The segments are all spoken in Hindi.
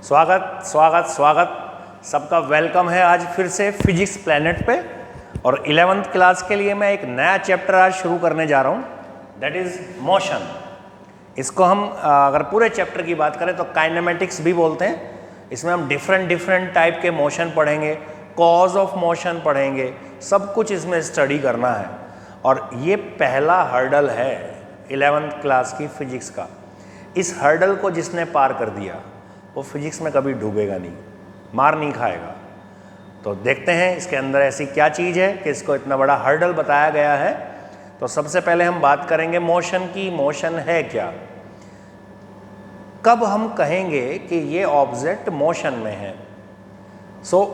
स्वागत स्वागत स्वागत सबका वेलकम है आज फिर से फिजिक्स प्लेनेट पे। और 11th क्लास के लिए मैं एक नया चैप्टर आज शुरू करने जा रहा हूँ, दैट इज़ मोशन। इसको हम अगर पूरे चैप्टर की बात करें तो काइनेमेटिक्स भी बोलते हैं। इसमें हम डिफरेंट टाइप के मोशन पढ़ेंगे, कॉज ऑफ मोशन पढ़ेंगे, सब कुछ इसमें स्टडी करना है। और ये पहला हर्डल है 11th क्लास की फिजिक्स का। इस हर्डल को जिसने पार कर दिया वो फिजिक्स में कभी डूबेगा नहीं, मार नहीं खाएगा। तो देखते हैं इसके अंदर ऐसी क्या चीज़ है कि इसको इतना बड़ा हर्डल बताया गया है। तो सबसे पहले हम बात करेंगे मोशन की। मोशन है क्या? कब हम कहेंगे कि ये ऑब्जेक्ट मोशन में है? So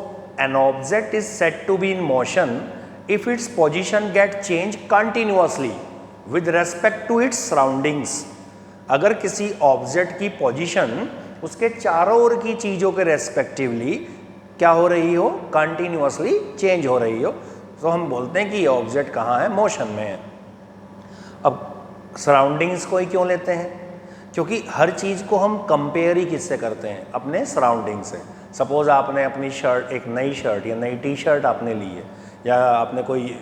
an object is said to be in motion if its position get change continuously with respect to its surroundings. अगर किसी ऑब्जेक्ट की पोजीशन उसके चारों ओर की चीज़ों के रेस्पेक्टिवली क्या हो रही हो, कंटिन्यूअसली चेंज हो रही हो, तो हम बोलते हैं कि ये ऑब्जेक्ट कहाँ है, मोशन में है। अब सराउंडिंग्स को ही क्यों लेते हैं? क्योंकि हर चीज़ को हम कंपेयर ही किससे करते हैं, अपने सराउंडिंग से। सपोज़ आपने अपनी शर्ट, एक नई शर्ट या नई टी शर्ट आपने ली है, या आपने कोई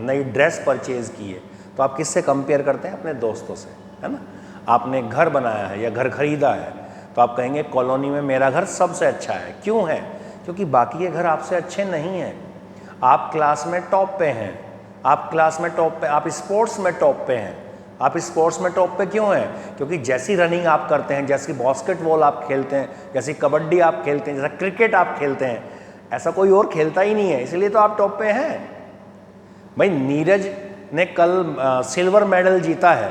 नई ड्रेस परचेज़ की है, तो आप किससे कंपेयर करते हैं? अपने दोस्तों से, है ना। आपने घर बनाया है या घर खरीदा है, तो आप कहेंगे कॉलोनी में मेरा घर सबसे अच्छा है। क्यों है? क्योंकि बाकी के घर आपसे अच्छे नहीं हैं। आप क्लास में टॉप पे हैं, आप क्लास में टॉप पे, आप स्पोर्ट्स में टॉप पे हैं। आप स्पोर्ट्स में टॉप पे क्यों हैं? क्योंकि जैसी रनिंग आप करते हैं, जैसी बास्केटबॉल आप खेलते हैं, जैसी कबड्डी आप खेलते हैं, जैसा क्रिकेट आप खेलते हैं, ऐसा कोई और खेलता ही नहीं है, इसलिए तो आप टॉप पे हैं। भाई नीरज ने कल सिल्वर मेडल जीता है,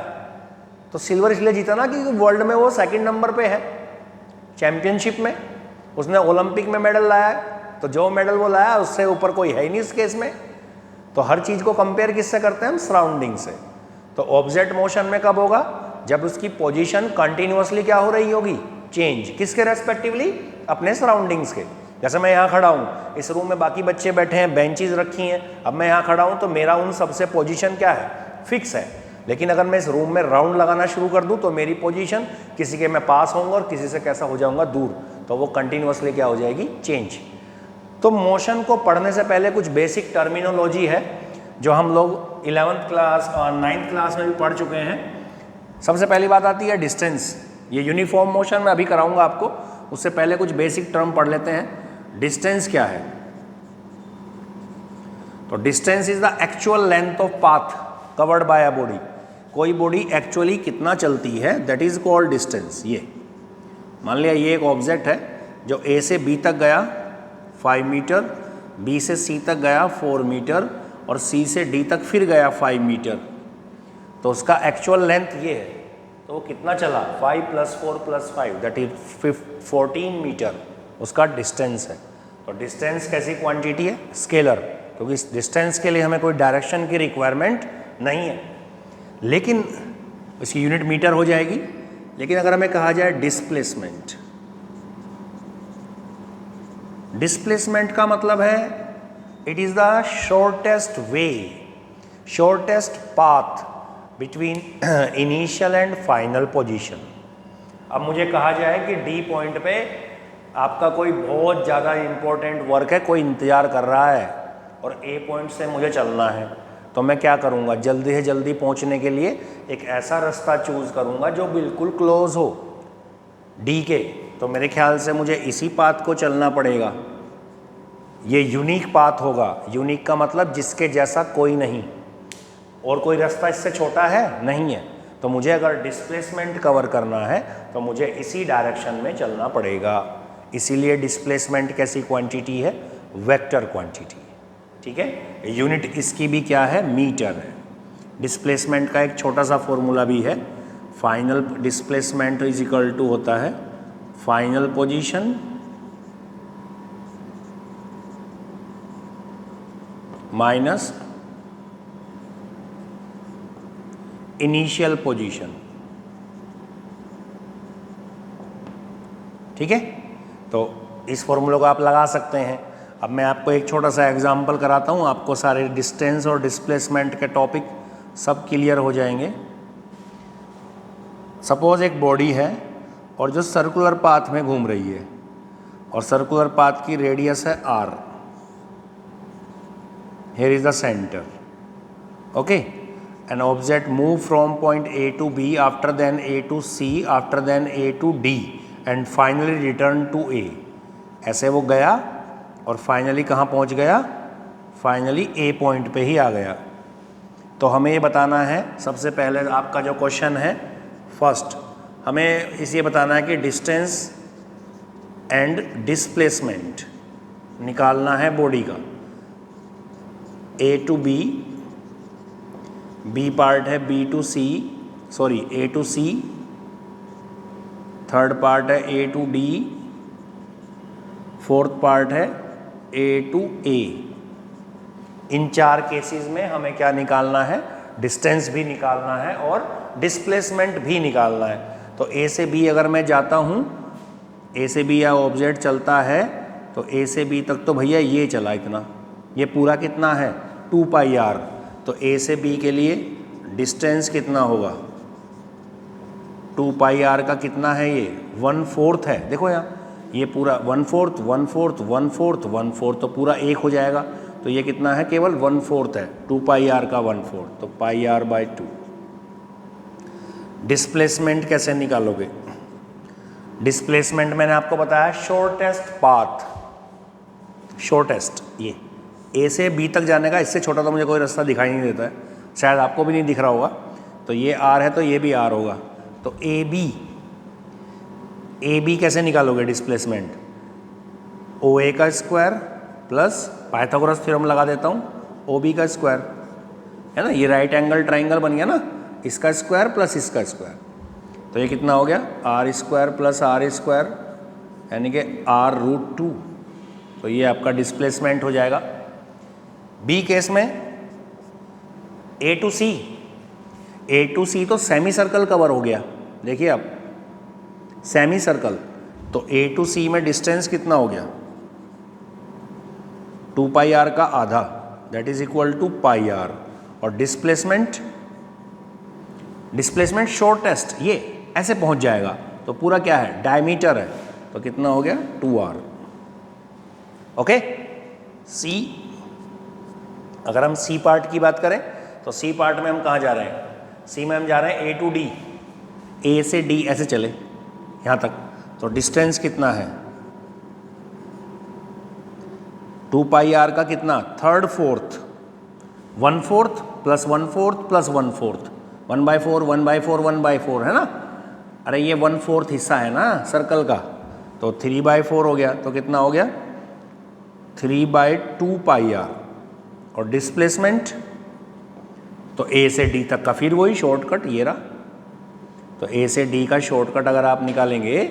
तो सिल्वर इसलिए जीता ना कि वर्ल्ड में वो सेकंड नंबर पे है चैंपियनशिप में। उसने ओलंपिक में मेडल लाया है, तो जो मेडल वो लाया उससे ऊपर कोई है ही नहीं इस केस में। तो हर चीज़ को कंपेयर किससे करते हैं हम? सराउंडिंग से। तो ऑब्जेक्ट मोशन में कब होगा? जब उसकी पोजीशन कंटिन्यूअसली क्या हो रही होगी? चेंज। किसके रेस्पेक्टिवली? अपने सराउंडिंग्स के। जैसे मैं यहाँ खड़ा हूँ, इस रूम में बाकी बच्चे बैठे हैं, बेंचेस रखी हैं, अब मैं यहाँ खड़ा हूँ तो मेरा उन सबसे पोजीशन क्या है? फिक्स है। लेकिन अगर मैं इस रूम में राउंड लगाना शुरू कर दूं तो मेरी पोजीशन किसी के मैं पास होऊंगा और किसी से कैसा हो जाऊंगा? दूर। तो वो कंटिन्यूअसली क्या हो जाएगी? चेंज। तो मोशन को पढ़ने से पहले कुछ बेसिक टर्मिनोलॉजी है जो हम लोग 11th क्लास और 9th क्लास में भी पढ़ चुके हैं। सबसे पहली बात आती है डिस्टेंस। ये यूनिफॉर्म मोशन मैं अभी कराऊंगा आपको, उससे पहले कुछ बेसिक टर्म पढ़ लेते हैं। डिस्टेंस क्या है? तो distance is the actual length of path covered by a body. कोई बॉडी एक्चुअली कितना चलती है, दैट इज कॉल्ड डिस्टेंस। ये मान लिया ये एक ऑब्जेक्ट है जो ए से बी तक गया 5 मीटर, बी से सी तक गया 4 मीटर और सी से डी तक फिर गया 5 मीटर। तो उसका एक्चुअल लेंथ ये है, तो वो कितना चला? 5 + 4 + 5 दैट इज 14 मीटर उसका डिस्टेंस है। तो डिस्टेंस कैसी क्वांटिटी है? स्केलर। क्योंकि इस डिस्टेंस के लिए हमें कोई डायरेक्शन की रिक्वायरमेंट नहीं है, लेकिन इसकी यूनिट मीटर हो जाएगी। लेकिन अगर हमें कहा जाए डिस्प्लेसमेंट, डिस्प्लेसमेंट का मतलब है it is the shortest way, shortest path between initial and final position. अब मुझे कहा जाए कि डी पॉइंट पे आपका कोई बहुत ज़्यादा इंपॉर्टेंट वर्क है, कोई इंतज़ार कर रहा है और ए पॉइंट से मुझे चलना है, तो मैं क्या करूँगा? जल्दी से जल्दी पहुँचने के लिए एक ऐसा रास्ता चूज़ करूँगा जो बिल्कुल क्लोज हो डी के। तो मेरे ख्याल से मुझे इसी पाथ को चलना पड़ेगा। ये यूनिक पाथ होगा। यूनिक का मतलब जिसके जैसा कोई नहीं, और कोई रास्ता इससे छोटा है नहीं है। तो मुझे अगर डिस्प्लेसमेंट कवर करना है तो मुझे इसी डायरेक्शन में चलना पड़ेगा। इसीलिए डिस्प्लेसमेंट कैसी क्वांटिटी है? Vector quantity. ठीक है। यूनिट इसकी भी क्या है? मीटर है। डिस्प्लेसमेंट का एक छोटा सा फॉर्मूला भी है। Final displacement is equal to होता है final position minus initial position. ठीक है। तो इस फॉर्मूले को आप लगा सकते हैं। अब मैं आपको एक छोटा सा एग्जांपल कराता हूँ, आपको सारे डिस्टेंस और डिस्प्लेसमेंट के टॉपिक सब क्लियर हो जाएंगे। सपोज एक बॉडी है और जो सर्कुलर पाथ में घूम रही है, और सर्कुलर पाथ की रेडियस है r. Here is the center. Okay. An object move from point A to B, after then A to C, after then A to D and finally return to A. ऐसे वो गया और फाइनली कहाँ पहुँच गया? फाइनली A पॉइंट पे ही आ गया. तो हमें ये बताना है, सबसे पहले आपका जो क्वेश्चन है फर्स्ट, हमें इसे बताना है कि डिस्टेंस एंड डिस्प्लेसमेंट निकालना है बॉडी का. A to B, B part है B to C, sorry A to C, third part है A to D, fourth part है A टू A. इन चार केसेस में हमें क्या निकालना है? डिस्टेंस भी निकालना है और डिस्प्लेसमेंट भी निकालना है. तो A से B अगर मैं जाता हूँ, A से B या ऑब्जेक्ट चलता है तो A से B तक तो भैया ये चला इतना, ये पूरा कितना है? 2 पाई r. तो A से B के लिए डिस्टेंस कितना होगा? 2 पाई r का कितना है? ये 1/4 है. देखो यहाँ ये पूरा 1/4 1/4 1/4 1/4 तो पूरा 1 हो जाएगा. तो ये कितना है? केवल 1/4 है. 2 पाई r का 1/4 तो पाई r/2. डिस्प्लेसमेंट कैसे निकालोगे? डिस्प्लेसमेंट मैंने आपको बताया शॉर्टेस्ट पाथ, शॉर्टेस्ट ये A से B तक जाने का, इससे छोटा तो मुझे कोई रास्ता दिखाई नहीं देता है, शायद आपको भी नहीं दिख रहा होगा. तो ये R है तो ये भी R होगा. तो ए बी कैसे निकालोगे डिस्प्लेसमेंट? OA का स्क्वायर प्लस पाइथागोरस थ्योरम लगा देता हूँ, OB का स्क्वायर है ना, ये राइट एंगल ट्राइंगल बन गया ना, इसका स्क्वायर प्लस इसका स्क्वायर. तो ये कितना हो गया? r² प्लस r², यानी कि r√2. तो ये आपका डिस्प्लेसमेंट हो जाएगा. बी केस में A टू C तो सेमी सर्कल कवर हो गया. देखिए आप, सेमी सर्कल, तो A टू C में डिस्टेंस कितना हो गया? 2 पाई r का आधा, that is equal to pi r. और डिस्प्लेसमेंट शॉर्टेस्ट ये ऐसे पहुंच जाएगा. तो पूरा क्या है? डायमीटर है. तो कितना हो गया? 2r. ओके. C, अगर हम C पार्ट की बात करें तो C पार्ट में हम कहाँ जा रहे हैं? C में हम जा रहे हैं A टू D, A से D ऐसे चले यहाँ तक. तो डिस्टेंस कितना है? 2 पाई r का कितना? 3/4, 1/4 प्लस 1/4 प्लस 1/4, 1/4 1/4 1/4 है ना. अरे ये 1/4 हिस्सा है ना सर्कल का, तो 3/4 हो गया. तो कितना हो गया? 3/2 पाई r. और डिस्प्लेसमेंट तो A से D तक का फिर वही शॉर्टकट ये रहा. तो A से D का शॉर्टकट अगर आप निकालेंगे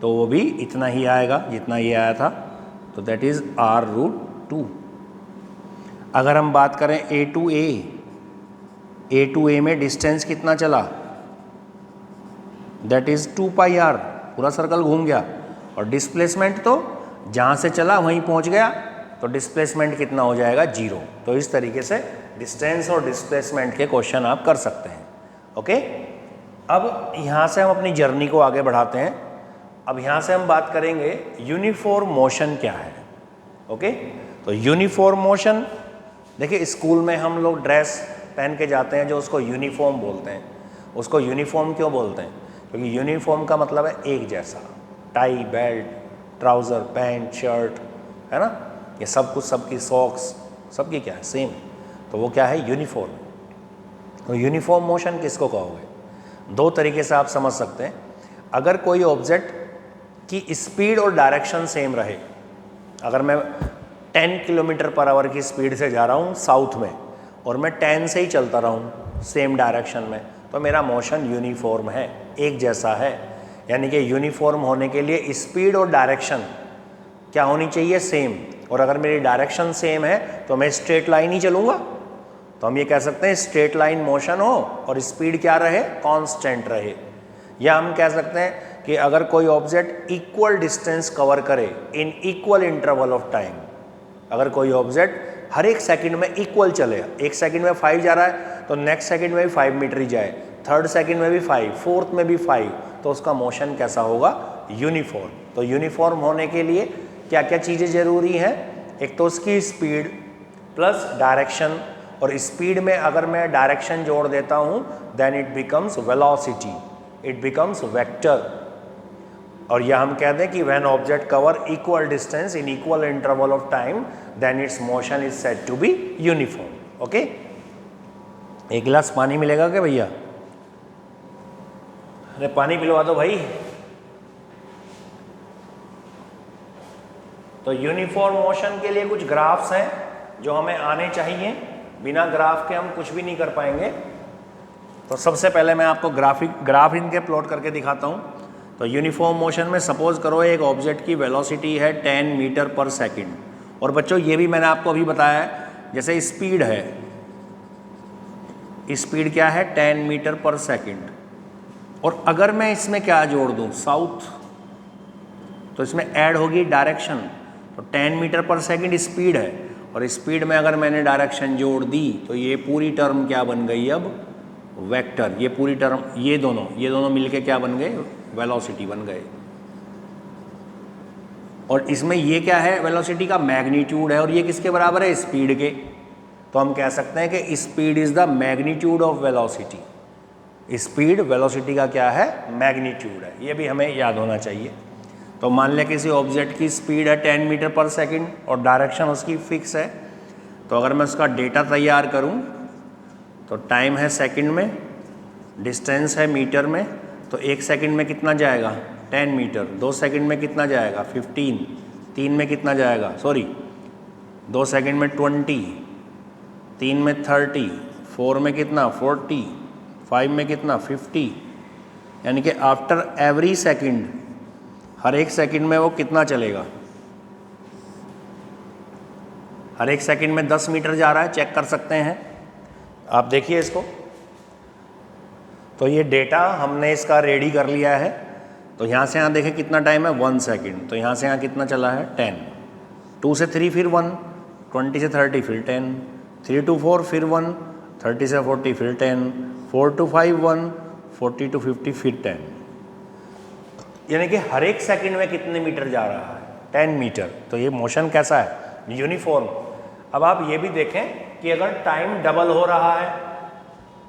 तो वो भी इतना ही आएगा जितना ये आया था. तो दैट इज r√2. अगर हम बात करें A टू A में डिस्टेंस कितना चला? That is 2 pi r. पूरा सर्कल घूम गया. और डिस्प्लेसमेंट तो जहाँ से चला वहीं पहुँच गया. तो डिस्प्लेसमेंट कितना हो जाएगा? 0. तो इस तरीके से डिस्टेंस और डिस्प्लेसमेंट के क्वेश्चन आप कर सकते हैं. ओके. अब यहाँ से हम अपनी जर्नी को आगे बढ़ाते हैं. अब यहाँ से हम बात करेंगे यूनिफॉर्म मोशन क्या है. ओके. तो यूनिफॉर्म मोशन, देखिए स्कूल में हम लोग ड्रेस पहन के जाते हैं जो उसको यूनिफॉर्म बोलते हैं. उसको यूनिफॉर्म क्यों बोलते हैं? क्योंकि यूनिफॉर्म का मतलब है एक जैसा. Tie, belt, trouser, pant, shirt, है ना, ये सब कुछ, सबकी सॉक्स, सबकी क्या है? सेम. तो वो क्या है? यूनिफॉर्म. तो यूनिफॉर्म मोशन किसको कहोगे? 2 तरीके से आप समझ सकते हैं. अगर कोई ऑब्जेक्ट की स्पीड और डायरेक्शन सेम रहे, अगर मैं 10 किलोमीटर पर आवर की स्पीड से जा रहा हूँ साउथ में और मैं 10 से ही चलता रहूँ सेम डायरेक्शन में, तो मेरा मोशन यूनिफॉर्म है, एक जैसा है. यानी कि यूनिफॉर्म होने के लिए स्पीड और डायरेक्शन क्या होनी चाहिए? सेम. और अगर मेरी डायरेक्शन सेम है तो मैं स्ट्रेट लाइन ही चलूँगा. तो हम ये कह सकते हैं स्ट्रेट लाइन मोशन हो और स्पीड क्या रहे? कांस्टेंट रहे. या हम कह सकते हैं कि अगर कोई ऑब्जेक्ट इक्वल डिस्टेंस कवर करे इन इक्वल इंटरवल ऑफ टाइम, अगर कोई ऑब्जेक्ट हर एक सेकंड में इक्वल चले, एक सेकंड में 5 जा रहा है तो नेक्स्ट सेकंड में भी 5 मीटर ही जाए, थर्ड सेकंड में भी 5, फोर्थ में भी 5, तो उसका मोशन कैसा होगा? यूनिफॉर्म। तो यूनिफॉर्म होने के लिए क्या क्या चीज़ें ज़रूरी हैं? एक तो उसकी स्पीड प्लस डायरेक्शन, और स्पीड में अगर मैं डायरेक्शन जोड़ देता हूँ then it becomes velocity, it becomes vector. और यह हम कहते हैं कि when object cover equal distance in equal interval of time then its motion is said to be uniform. Okay, एक गिलास पानी मिलेगा क्या भैया? अरे पानी पिलवा दो भाई। तो यूनिफॉर्म मोशन के लिए कुछ ग्राफ्स हैं जो हमें आने चाहिए, बिना ग्राफ के हम कुछ भी नहीं कर पाएंगे। तो सबसे पहले मैं आपको ग्राफ इनके प्लॉट करके दिखाता हूँ। तो यूनिफॉर्म मोशन में सपोज करो एक ऑब्जेक्ट की वेलोसिटी है 10 मीटर पर सेकंड, और बच्चों ये भी मैंने आपको अभी बताया है, जैसे स्पीड है, स्पीड क्या है 10 मीटर पर सेकंड, और अगर मैं इसमें क्या जोड़ दूँ साउथ, तो इसमें ऐड होगी डायरेक्शन। तो 10 मीटर पर सेकंड स्पीड है, और स्पीड में अगर मैंने डायरेक्शन जोड़ दी तो ये पूरी टर्म क्या बन गई अब? वेक्टर। ये पूरी टर्म, ये दोनों मिलके क्या बन गए? वेलोसिटी बन गए। और इसमें ये क्या है? वेलोसिटी का मैग्नीट्यूड है, और ये किसके बराबर है? स्पीड के। तो हम कह सकते हैं कि speed is the magnitude of velocity. Speed velocity का क्या है? मैग्नीट्यूड है। ये भी हमें याद होना चाहिए। तो मान लिया किसी ऑब्जेक्ट की स्पीड है 10 मीटर पर सेकंड और डायरेक्शन उसकी फिक्स है। तो अगर मैं उसका डेटा तैयार करूं तो टाइम है सेकंड में, डिस्टेंस है मीटर में, तो 1 सेकंड में कितना जाएगा? 10 मीटर। 2 सेकंड में कितना जाएगा? 15। 3 में कितना जाएगा? 2 सेकंड में 20, 3 में 30, 4 में कितना? 40, 5 में कितना? 50। यानी कि आफ्टर एवरी सेकंड, हर एक सेकंड में वो कितना चलेगा? हर एक सेकंड में 10 मीटर जा रहा है, चेक कर सकते हैं आप। देखिए इसको, तो ये डेटा हमने इसका रेडी कर लिया है। तो यहाँ से यहाँ देखें कितना टाइम है? 1 सेकंड। तो यहाँ से यहाँ कितना चला है? 10। 2 से 3 फिर 1, 20 से 30 फिर 10, 3 to 4 फिर 1, 30 से 40 फिर 10, 4 to 5 1, 40 to 50 फिर 10। यानी कि हर एक सेकंड में कितने मीटर जा रहा है? 10 मीटर। तो ये मोशन कैसा है? यूनिफॉर्म। अब आप ये भी देखें कि अगर टाइम डबल हो रहा है,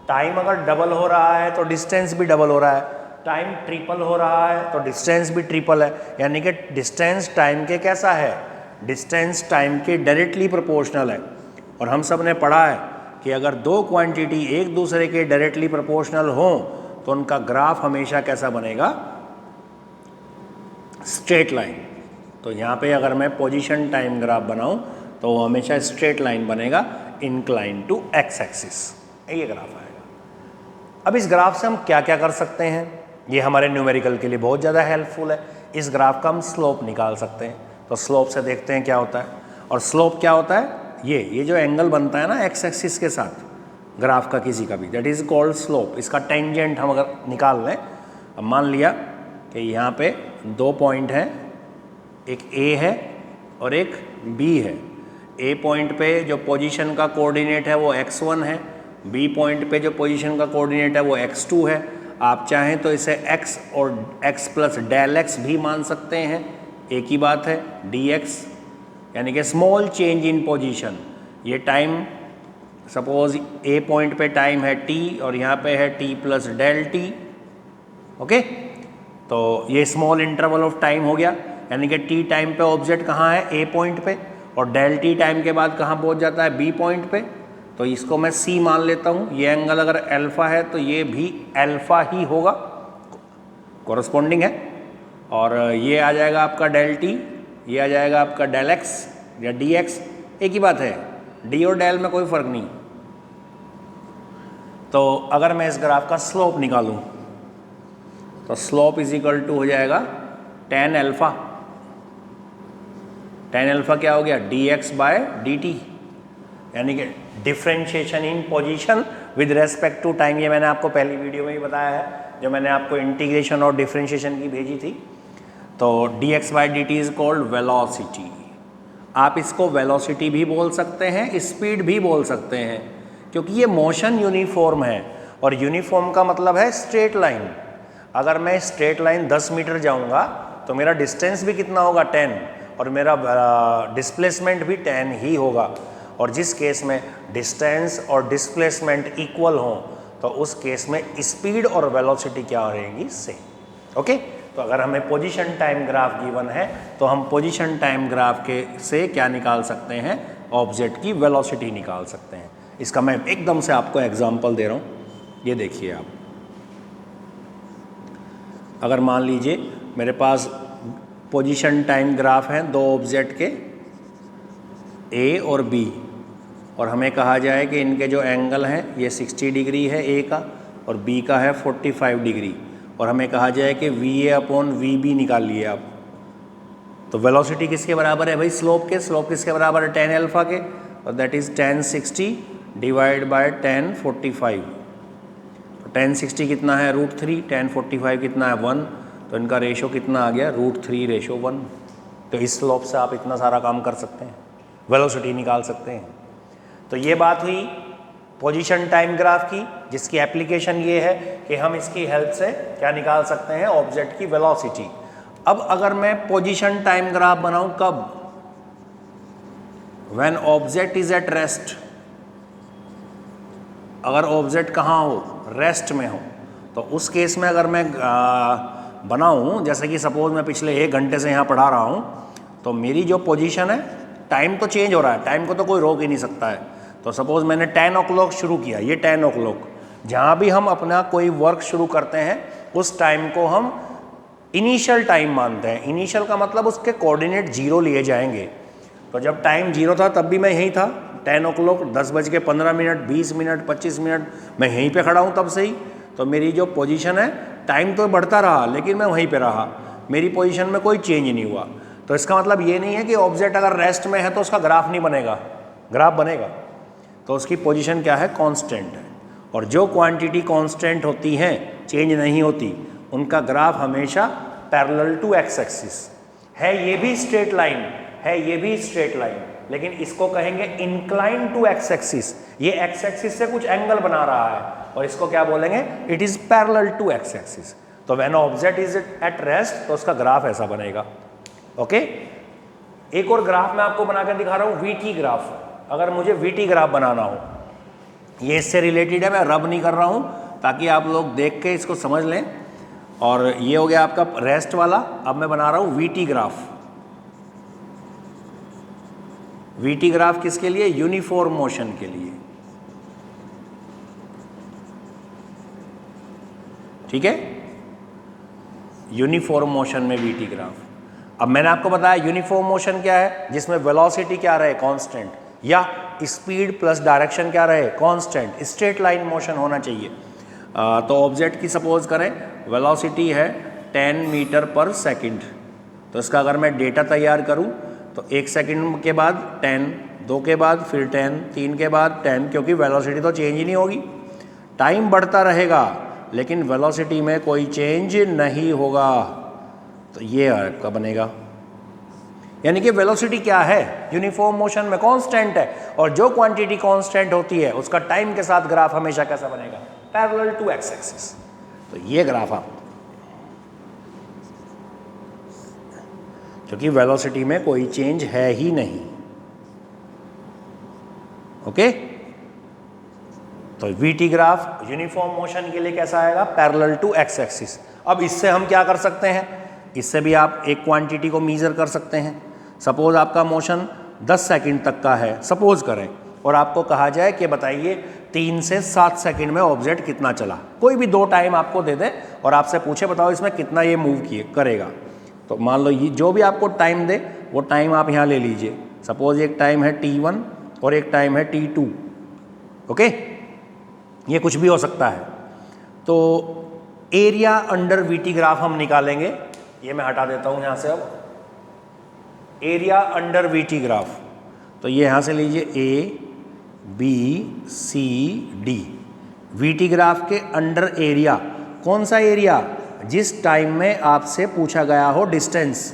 टाइम अगर डबल हो रहा है तो डिस्टेंस भी डबल हो रहा है, टाइम ट्रिपल हो रहा है तो डिस्टेंस भी ट्रिपल है। यानी कि डिस्टेंस टाइम के कैसा है? डिस्टेंस टाइम के डायरेक्टली प्रोपोर्शनल है। और हम सब ने पढ़ा है कि अगर दो क्वांटिटी एक दूसरे के डायरेक्टली प्रोपोर्शनल हों तो उनका ग्राफ हमेशा कैसा बनेगा? Straight line. तो यहाँ पे अगर मैं पोजीशन टाइम ग्राफ बनाऊं तो वो हमेशा स्ट्रेट लाइन बनेगा, इंक्लाइन टू एक्स एक्सिस, ये ग्राफ आएगा। अब इस ग्राफ से हम क्या क्या कर सकते हैं? ये हमारे न्यूमेरिकल के लिए बहुत ज़्यादा हेल्पफुल है। इस ग्राफ का हम स्लोप निकाल सकते हैं। तो स्लोप से देखते हैं क्या होता है। और स्लोप क्या होता है? ये जो एंगल बनता है ना एक्स एक्सिस के साथ ग्राफ का किसी का भी, दैट इज़ कॉल्ड स्लोप। इसका टेंजेंट हम अगर निकाल लें, अब मान लिया कि यहाँ पे 2 पॉइंट हैं, एक A है और एक B है। A पॉइंट पे जो पोजीशन का कोऑर्डिनेट है वो x1 है, B पॉइंट पे जो पोजीशन का कोऑर्डिनेट है वो x2 है। आप चाहें तो इसे x और x प्लस डेल x भी मान सकते हैं, एक ही बात है, dx यानी कि स्मॉल चेंज इन पोजीशन। ये टाइम, सपोज A पॉइंट पे टाइम है t और यहाँ पे है t plus del t, okay. तो ये स्मॉल इंटरवल ऑफ टाइम हो गया, यानी कि t टाइम पे ऑब्जेक्ट कहाँ है? A पॉइंट पे, और डेल t टाइम के बाद कहाँ पहुँच जाता है? B पॉइंट पे। तो इसको मैं C मान लेता हूँ। ये एंगल अगर अल्फ़ा है तो ये भी अल्फ़ा ही होगा, कॉरस्पॉन्डिंग है। और ये आ जाएगा आपका डेल t, ये आ जाएगा आपका डेल x या dx, एक ही बात है, d और डेल में कोई फ़र्क नहीं। तो अगर मैं इस ग्राफ का स्लोप निकालूँ तो स्लोप इज इक्वल टू हो जाएगा tan अल्फ़ा। tan अल्फ़ा क्या हो गया? dx बाय dt, यानी कि differentiation in position with respect to time. ये मैंने आपको पहली वीडियो में ही बताया है, जो मैंने आपको इंटीग्रेशन और डिफ्रेंशिएशन की भेजी थी। तो dx by dt is called velocity. आप इसको वेलोसिटी भी बोल सकते हैं, स्पीड भी बोल सकते हैं, क्योंकि ये मोशन यूनिफॉर्म है, और यूनिफॉर्म का मतलब है स्ट्रेट लाइन। अगर मैं स्ट्रेट लाइन 10 मीटर जाऊंगा तो मेरा डिस्टेंस भी कितना होगा 10, और मेरा डिस्प्लेसमेंट भी 10 ही होगा। और जिस केस में डिस्टेंस और डिस्प्लेसमेंट इक्वल हो तो उस केस में स्पीड और वेलोसिटी क्या रहेगी, सेम। ओके, तो अगर हमें पोजीशन टाइम ग्राफ गिवन है तो हम पोजीशन टाइम ग्राफ के से क्या निकाल सकते हैं, ऑब्जेक्ट की वेलोसिटी निकाल सकते हैं। इसका मैं एकदम से आपको एग्जांपल दे रहा हूँ, ये देखिए आप। अगर मान लीजिए मेरे पास पोजीशन टाइम ग्राफ है दो ऑब्जेक्ट के ए और बी, और हमें कहा जाए कि इनके जो एंगल हैं ये 60 डिग्री है ए का और बी का है 45 डिग्री, और हमें कहा जाए कि V A upon V B निकाल लिए आप। तो वेलोसिटी किसके बराबर है भाई, स्लोप के। स्लोप किसके बराबर है, 10 अल्फा के, और दैट इज़ 1060 डिवाइड बाय 1045। तो 1060 कितना है, √3, 1045 कितना है, 1, तो इनका रेशो कितना आ गया, √3:1। तो इस स्लोप से आप इतना सारा काम कर सकते हैं, वेलोसिटी निकाल सकते हैं। तो ये बात हुई पोजीशन टाइम ग्राफ की, जिसकी एप्लीकेशन ये है कि हम इसकी हेल्प से क्या निकाल सकते हैं, ऑब्जेक्ट की वेलोसिटी। अब अगर मैं पोजीशन टाइम ग्राफ बनाऊं कब, when object is at rest. अगर ऑब्जेक्ट कहाँ हो, रेस्ट में हो, तो उस केस में अगर मैं बनाऊं, जैसे कि सपोज मैं पिछले 1 घंटे से यहाँ पढ़ा रहा हूँ, तो मेरी जो पोजीशन है, टाइम तो चेंज हो रहा है, टाइम को तो कोई रोक ही नहीं सकता है। तो सपोज मैंने 10 o'clock शुरू किया, ये 10 o'clock, जहाँ भी हम अपना कोई वर्क शुरू करते हैं उस टाइम को हम इनिशियल टाइम मानते हैं। इनिशियल का मतलब उसके कोऑर्डिनेट 0 लिए जाएंगे। तो जब टाइम 0 था तब भी मैं यहीं था, 10 o'clock, 10:15, 20 मिनट, 25 मिनट मैं यहीं पे खड़ा हूँ तब से ही। तो मेरी जो पोजीशन है, टाइम तो बढ़ता रहा लेकिन मैं वहीं पे रहा, मेरी पोजीशन में कोई चेंज नहीं हुआ। तो इसका मतलब ये नहीं है कि ऑब्जेक्ट अगर रेस्ट में है तो उसका ग्राफ नहीं बनेगा, ग्राफ बनेगा। तो उसकी पोजीशन क्या है, कांस्टेंट है। और जो क्वांटिटी कांस्टेंट होती हैं, चेंज नहीं होती, उनका ग्राफ हमेशा पैरेलल टू एक्स एक्सिस है। ये भी स्ट्रेट लाइन है, ये भी स्ट्रेट लाइन, लेकिन इसको कहेंगे इंक्लाइन टू एक्स एक्सिस। ये एक्स एक्सिस से कुछ एंगल बना रहा है और इसको क्या बोलेंगे, it is parallel to X axis. तो when object is at rest तो उसका ग्राफ ऐसा बनेगा। ओके, एक और ग्राफ मैं आपको बनाकर दिखा रहा हूँ, वीटी ग्राफ। अगर मुझे वीटी ग्राफ बनाना हो, ये इससे रिलेटेड है, मैं रब नहीं कर रहा हूँ ताकि आप लोग देख के इसको समझ लें। और ये हो गया आपका रेस्ट वाला। अब मैं बना रहा हूँ वीटी ग्राफ। वीटी ग्राफ किसके लिए, यूनिफॉर्म मोशन के लिए। ठीक है, यूनिफॉर्म मोशन में वीटी ग्राफ। अब मैंने आपको बताया यूनिफॉर्म मोशन क्या है, जिसमें वेलोसिटी क्या रहे, कांस्टेंट, या स्पीड प्लस डायरेक्शन क्या रहे, कांस्टेंट। स्ट्रेट लाइन मोशन होना चाहिए। तो ऑब्जेक्ट की सपोज करें वेलोसिटी है 10 मीटर पर सेकंड। तो इसका अगर मैं डेटा तैयार करूं तो 1 सेकंड के बाद 10, 2 के बाद फिर 10, 3 के बाद 10, क्योंकि वेलोसिटी तो चेंज ही नहीं होगी, टाइम बढ़ता रहेगा लेकिन वेलोसिटी में कोई चेंज नहीं होगा। तो ये आपका बनेगा, यानी कि वेलोसिटी क्या है, यूनिफॉर्म मोशन में कांस्टेंट है, और जो क्वांटिटी कांस्टेंट होती है उसका टाइम के साथ ग्राफ हमेशा कैसा बनेगा, पैरेलल टू एक्स एक्सिस। तो ये ग्राफ आप, क्योंकि वेलोसिटी में कोई चेंज है ही नहीं। ओके, तो वीटी ग्राफ यूनिफॉर्म मोशन के लिए कैसा आएगा, पैरेलल टू एक्स एक्सिस। अब इससे हम क्या कर सकते हैं, इससे भी आप एक क्वांटिटी को मेजर कर सकते हैं। सपोज आपका मोशन 10 सेकंड तक का है, सपोज करें, और आपको कहा जाए कि बताइए 3 से 7 सेकंड में ऑब्जेक्ट कितना चला। कोई भी 2 टाइम आपको दे दे और आपसे पूछे बताओ इसमें कितना ये मूव किए करेगा। तो मान लो ये जो भी आपको टाइम दे वो टाइम आप यहाँ ले लीजिए। सपोज एक टाइम है T1 और एक टाइम है T2। ओके, ये कुछ भी हो सकता है। तो एरिया अंडर वीटी ग्राफ हम निकालेंगे। ये मैं हटा देता हूँ यहाँ से। अब एरिया अंडर वीटी ग्राफ, तो ये यहाँ से लीजिए ABCD। वीटी ग्राफ के अंडर एरिया, कौन सा एरिया, जिस टाइम में आपसे पूछा गया हो डिस्टेंस,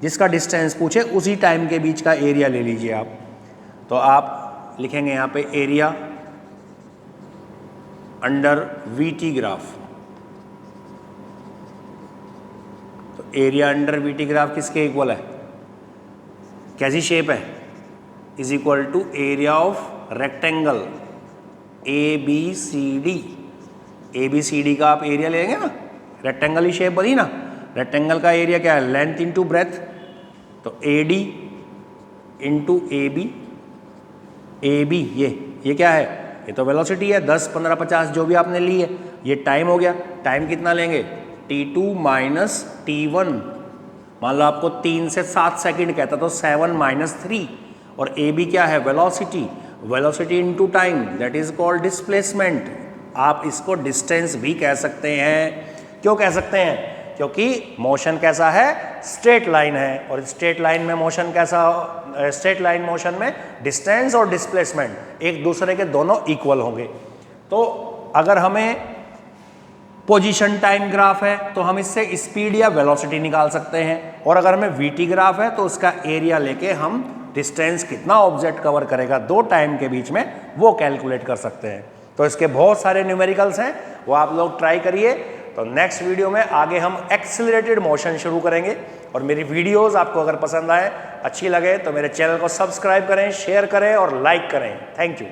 जिसका डिस्टेंस पूछे उसी टाइम के बीच का एरिया ले लीजिए आप। तो आप लिखेंगे यहाँ पे area under VT graph. Area under V T graph किसके इक्वल है, कैसी शेप है, is equal to area of rectangle A B C D. A B C D का आप एरिया लेंगे ना, रेक्टेंगल ही शेप बनी ना, रेक्टेंगल का एरिया क्या है, लेंथ इंटू ब्रेथ, तो A D into A B, ये क्या है, ये तो वेलोसिटी है, 10 15 50 जो भी आपने ली है। ये टाइम हो गया, टाइम कितना लेंगे, t2 माइनस t1, मान लो आपको 3 से 7 सेकंड कहता तो 7 माइनस 3, और ए बी क्या है, velocity, velocity into time, that is called displacement. आप इसको डिस्टेंस भी कह सकते हैं। क्यों कह सकते हैं, क्योंकि मोशन कैसा है, स्ट्रेट लाइन है, और स्ट्रेट लाइन में मोशन कैसा, स्ट्रेट लाइन मोशन में डिस्टेंस और डिस्प्लेसमेंट एक दूसरे के दोनों इक्वल होंगे। तो अगर हमें पोजीशन टाइम ग्राफ है तो हम इससे स्पीड या वेलोसिटी निकाल सकते हैं, और अगर हमें वीटी ग्राफ है तो उसका एरिया लेके हम डिस्टेंस कितना ऑब्जेक्ट कवर करेगा दो टाइम के बीच में वो कैलकुलेट कर सकते हैं। तो इसके बहुत सारे न्यूमेरिकल्स हैं, वो आप लोग ट्राई करिए। तो नेक्स्ट वीडियो में आगे हम एक्सेलरेटेड मोशन शुरू करेंगे। और मेरी वीडियोस आपको अगर पसंद आए, अच्छी लगे, तो मेरे चैनल को सब्सक्राइब करें, शेयर करें और लाइक करें। Thank you.